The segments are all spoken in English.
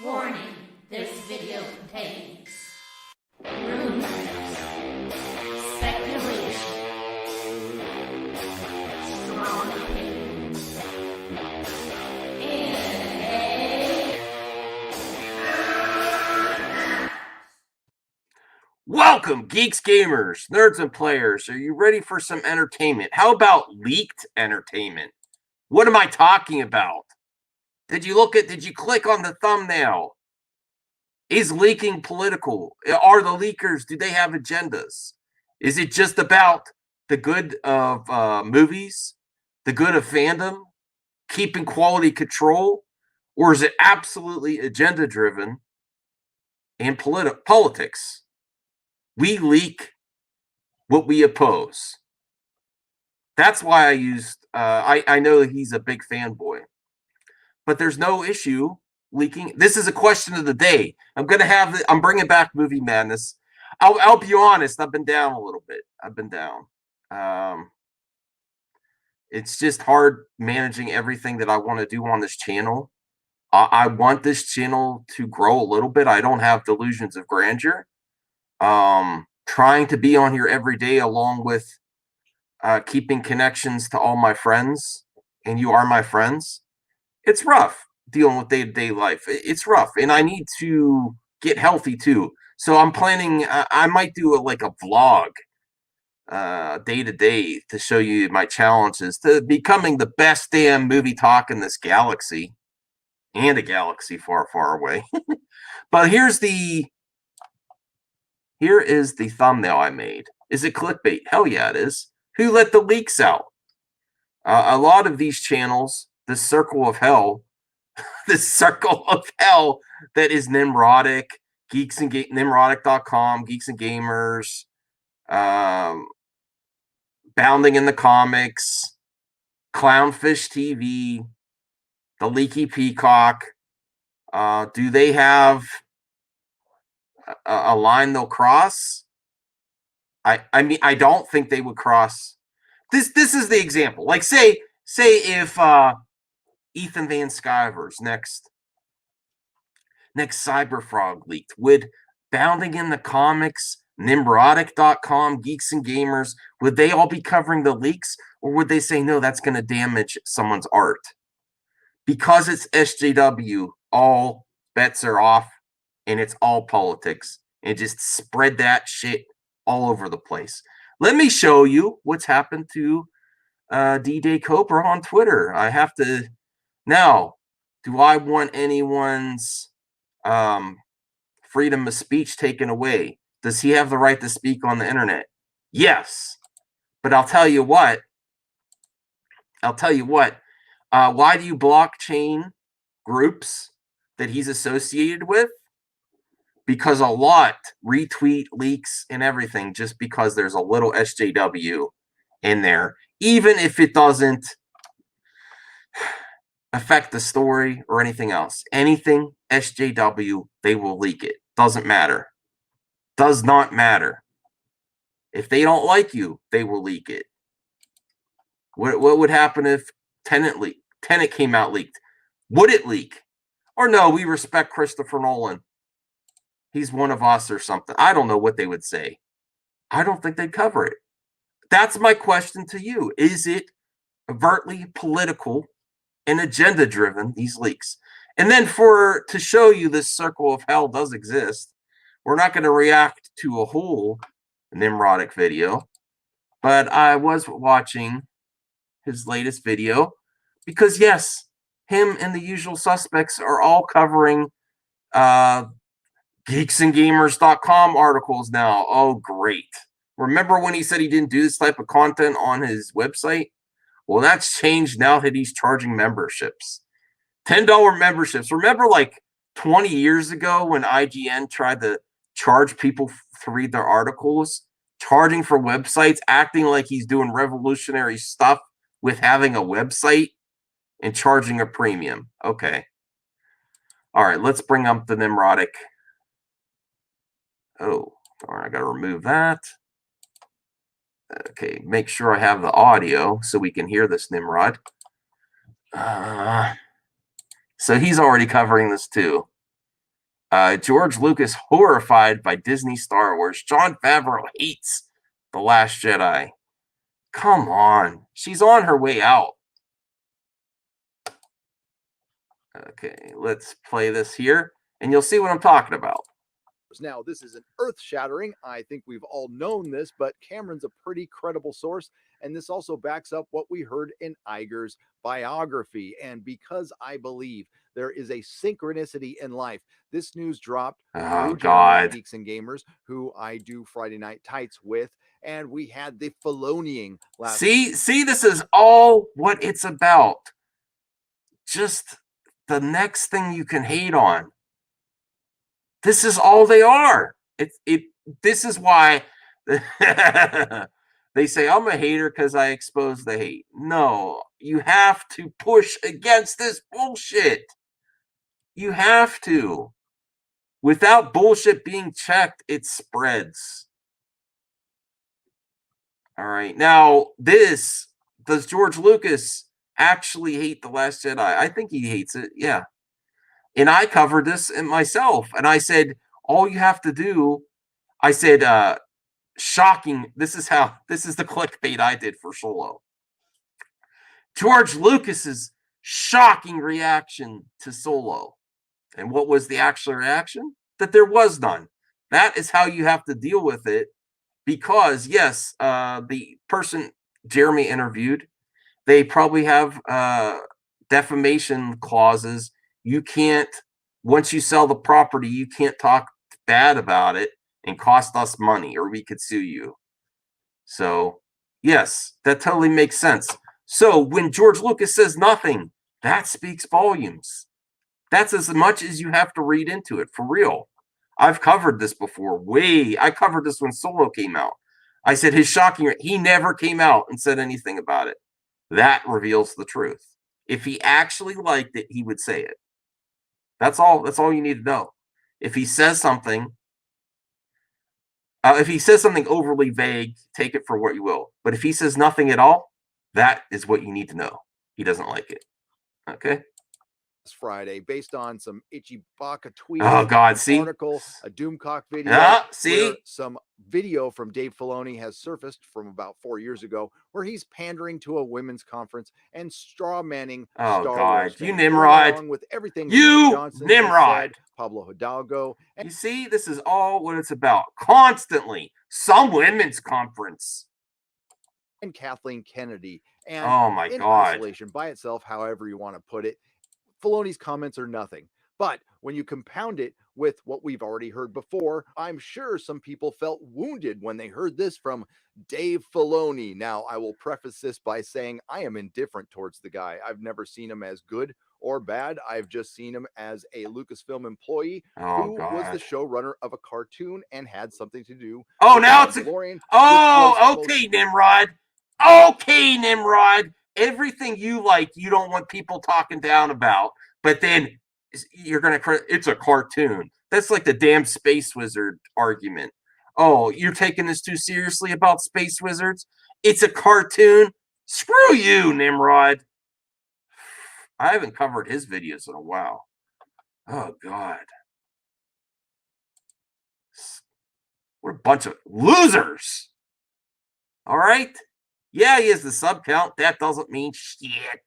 Warning, this video contains rumors, speculation, strong opinions, and Welcome, geeks, gamers, nerds, and players. Are you ready for some entertainment? How about leaked entertainment? What am I talking about? Did you click on the thumbnail? Is leaking political? Are the leakers, do they have agendas? Is it just about the good of movies, the good of fandom, keeping quality control? Or is it absolutely agenda driven and politics? We leak what we oppose. That's why I used. I know he's a big fanboy, but there's no issue leaking. This is a question of the day. I'm bringing back movie madness. I'll be honest. I've been down a little bit. I've been down. Um, it's just hard managing everything that I want to do on this channel. I want this channel to grow a little bit. I don't have delusions of grandeur. Trying to be on here every day along with keeping connections to all my friends, and you are my friends. It's rough dealing with day-to-day life. It's rough, and I need to get healthy too. So I'm planning. I might do like a vlog, day to day, to show you my challenges to becoming the best damn movie talk in this galaxy, and a galaxy far, far away. But here is the thumbnail I made. Is it clickbait? Hell yeah, it is. Who let the leaks out? A lot of these channels, this circle of hell, this circle of hell that is Nimrodic, Nimrodic.com, Geeks and Gamers, Bounding in the Comics, Clownfish TV, the Leaky Peacock. Do they have a line they'll cross? I mean, I don't think they would cross. This is the example. Like say if Ethan Van Sciver's next Cyberfrog leaked, would Bounding in the Comics, Nimrodic.com, Geeks and Gamers, would they all be covering the leaks, or would they say no, that's going to damage someone's art? Because it's SJW, all bets are off, and it's all politics, and just spread that shit all over the place. Let me show you what's happened to D-Day Cobra on Twitter. I have to now. Do I want anyone's freedom of speech taken away? Does he have the right to speak on the internet? Yes, but I'll tell you what. Why do you blockchain groups that he's associated with? Because a lot retweet leaks and everything just because there's a little SJW in there, even if it doesn't affect the story or anything else. Anything SJW, they will leak it. Doesn't matter. Does not matter. If they don't like you, they will leak it. What would happen if Tenet came out leaked? Would it leak? Or no, we respect Christopher Nolan. He's one of us or something. I don't know what they would say. I don't think they'd cover it. That's my question to you. Is it overtly political and agenda driven, these leaks? And then to show you this circle of hell does exist, we're not going to react to a whole Nimrodic video, but I was watching his latest video because yes, him and the usual suspects are all covering geeksandgamers.com articles now. Oh, great. Remember when he said he didn't do this type of content on his website? Well, that's changed now that he's charging memberships. $10 memberships. Remember like 20 years ago when IGN tried to charge people to read their articles, charging for websites, acting like he's doing revolutionary stuff with having a website and charging a premium. Okay. All right, let's bring up the Nimrodic. Oh, all right, I got to remove that. Okay, make sure I have the audio so we can hear this Nimrod. So he's already covering this too. George Lucas horrified by Disney Star Wars. Jon Favreau hates The Last Jedi. Come on. She's on her way out. Okay, let's play this here, and you'll see what I'm talking about. Now, this isn't earth shattering. I think we've all known this, but Cameron's a pretty credible source. And this also backs up what we heard in Iger's biography. And because I believe there is a synchronicity in life, this news dropped Oh, through Jeremy God. Geeks and Gamers, who I do Friday Night Tights with. And we had the Filoniing last. See, this is all what it's about. Just the next thing you can hate on. This is all they are. This is why they say I'm a hater because I expose the hate. No, you have to push against this bullshit. You have to. Without bullshit being checked, it spreads. All right. Now, does George Lucas actually hate The Last Jedi? I think he hates it. Yeah. And I covered this in myself. And I said, all you have to do, I said, shocking. This is the clickbait I did for Solo. George Lucas's shocking reaction to Solo. And what was the actual reaction? That there was none. That is how you have to deal with it. Because, yes, the person Jeremy interviewed, they probably have defamation clauses. You can't, once you sell the property, you can't talk bad about it and cost us money, or we could sue you. So, yes, that totally makes sense. So, when George Lucas says nothing, that speaks volumes. That's as much as you have to read into it, for real. I've covered this before. I covered this when Solo came out. I said his shocking, he never came out and said anything about it. That reveals the truth. If he actually liked it, he would say it. That's all you need to know. If he says something, overly vague, take it for what you will. But if he says nothing at all, that is what you need to know. He doesn't like it. Okay? Friday, based on some Itchy Baka tweets, oh God, see, article, a Doomcock video, see, some video from Dave Filoni has surfaced from about 4 years ago, where he's pandering to a women's conference and straw manning Star Wars fans, you Nimrod, along with everything you Johnson Nimrod, said, Pablo Hidalgo. You see, this is all what it's about. Constantly, some women's conference. And Kathleen Kennedy. And oh my in God, isolation by itself, however you want to put it, Filoni's comments are nothing. But when you compound it with what we've already heard before, I'm sure some people felt wounded when they heard this from Dave Filoni. Now, I will preface this by saying I am indifferent towards the guy. I've never seen him as good or bad. I've just seen him as a Lucasfilm employee who was the showrunner of a cartoon and had something to do. Oh, now it's okay, Nimrod. Okay, Nimrod. Everything you like, you don't want people talking down about, but then you're gonna. It's a cartoon. That's like the damn Space Wizard argument. Oh, you're taking this too seriously about Space Wizards? It's a cartoon. Screw you, Nimrod. I haven't covered his videos in a while. Oh God. What a bunch of losers. All right. Yeah, he has the sub count. That doesn't mean shit.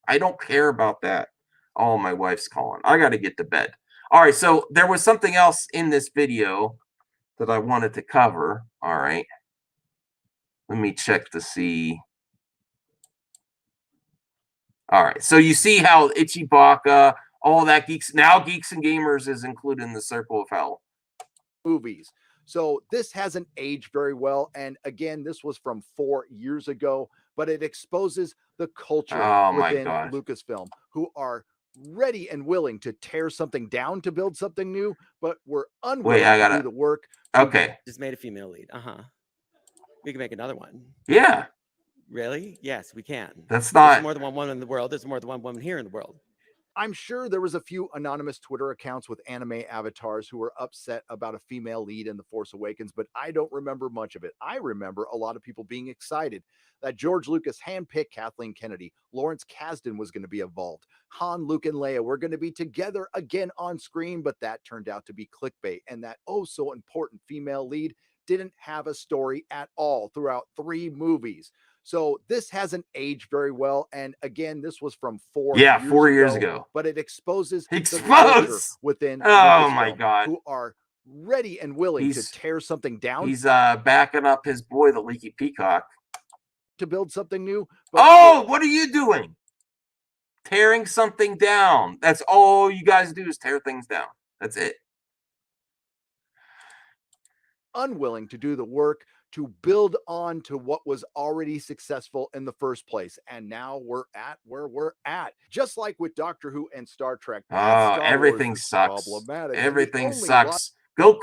I don't care about that. Oh, my wife's calling. I got to get to bed. All right. So there was something else in this video that I wanted to cover. All right. Let me check to see. All right. So you see how Itchy Baka, all that Geeks and Gamers is included in the Circle of Hell. Movies. So this hasn't aged very well. And again, this was from 4 years ago, but it exposes the culture within Lucasfilm, who are ready and willing to tear something down to build something new, but we're unwilling to do the work. Okay. Just made a female lead. We can make another one. Yeah. Really? Yes, we can. That's not. There's more than one woman in the world. There's more than one woman here in the world. I'm sure there was a few anonymous Twitter accounts with anime avatars who were upset about a female lead in The Force Awakens, but I don't remember much of it. I remember a lot of people being excited that George Lucas handpicked Kathleen Kennedy. Lawrence Kasdan was going to be involved. Han, Luke, and Leia were going to be together again on screen, but that turned out to be clickbait. And that oh so important female lead didn't have a story at all throughout 3 movies. So this hasn't aged very well. And again, this was from 4 Yeah, years 4 years ago, ago. but it exposes the culture Expose. within Oh my Lucasfilm, God. who are ready and willing to tear something down He's backing up his boy, the Leaky Peacock. to build something new. But Oh, what are you doing? Tearing something down. That's all you guys do is tear things down. That's it. unwilling to do the work to build on to what was already successful in the first place. And now we're at where we're at. Just like with Doctor Who and Star Trek. Star Everything Wars is sucks. problematic. Everything sucks. Go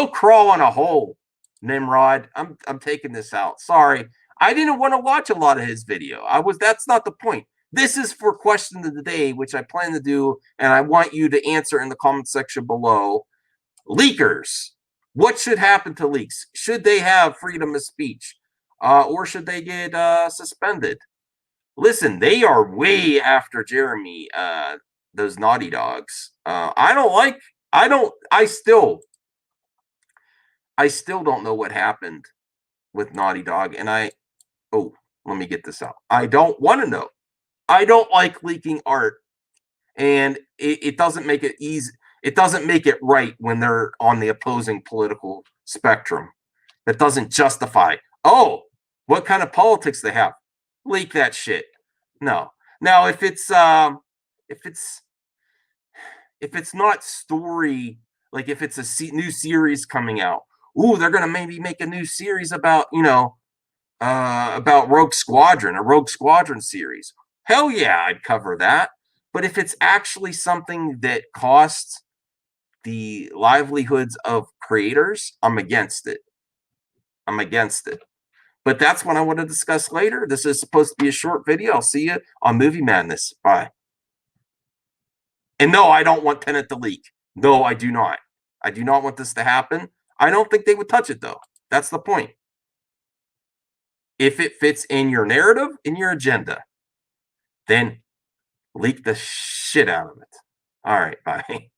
crawl on a hole, Nimrod. I'm taking this out. Sorry. I didn't want to watch a lot of his video. That's not the point. This is for question of the day, which I plan to do, and I want you to answer in the comment section below. Leakers. What should happen to leaks? Should they have freedom of speech? Or should they get suspended? Listen, they are way after Jeremy, those naughty dogs. I still don't know what happened with Naughty Dog. And let me get this out. I don't want to know. I don't like leaking art. And it doesn't make it easy. It doesn't make it right when they're on the opposing political spectrum. That doesn't justify, what kind of politics they have. Leak that shit. No. Now, if it's not story, like if it's a new series coming out, they're gonna maybe make a new series about about Rogue Squadron, a Rogue Squadron series. Hell yeah, I'd cover that. But if it's actually something that costs the livelihoods of creators, I'm against it. But that's what I want to discuss later. This is supposed to be a short video. I'll see you on Movie Madness. Bye. And no, I don't want Tenet to leak. No, I do not. I do not want this to happen. I don't think they would touch it, though. That's the point. If it fits in your narrative, in your agenda, then leak the shit out of it. All right, bye.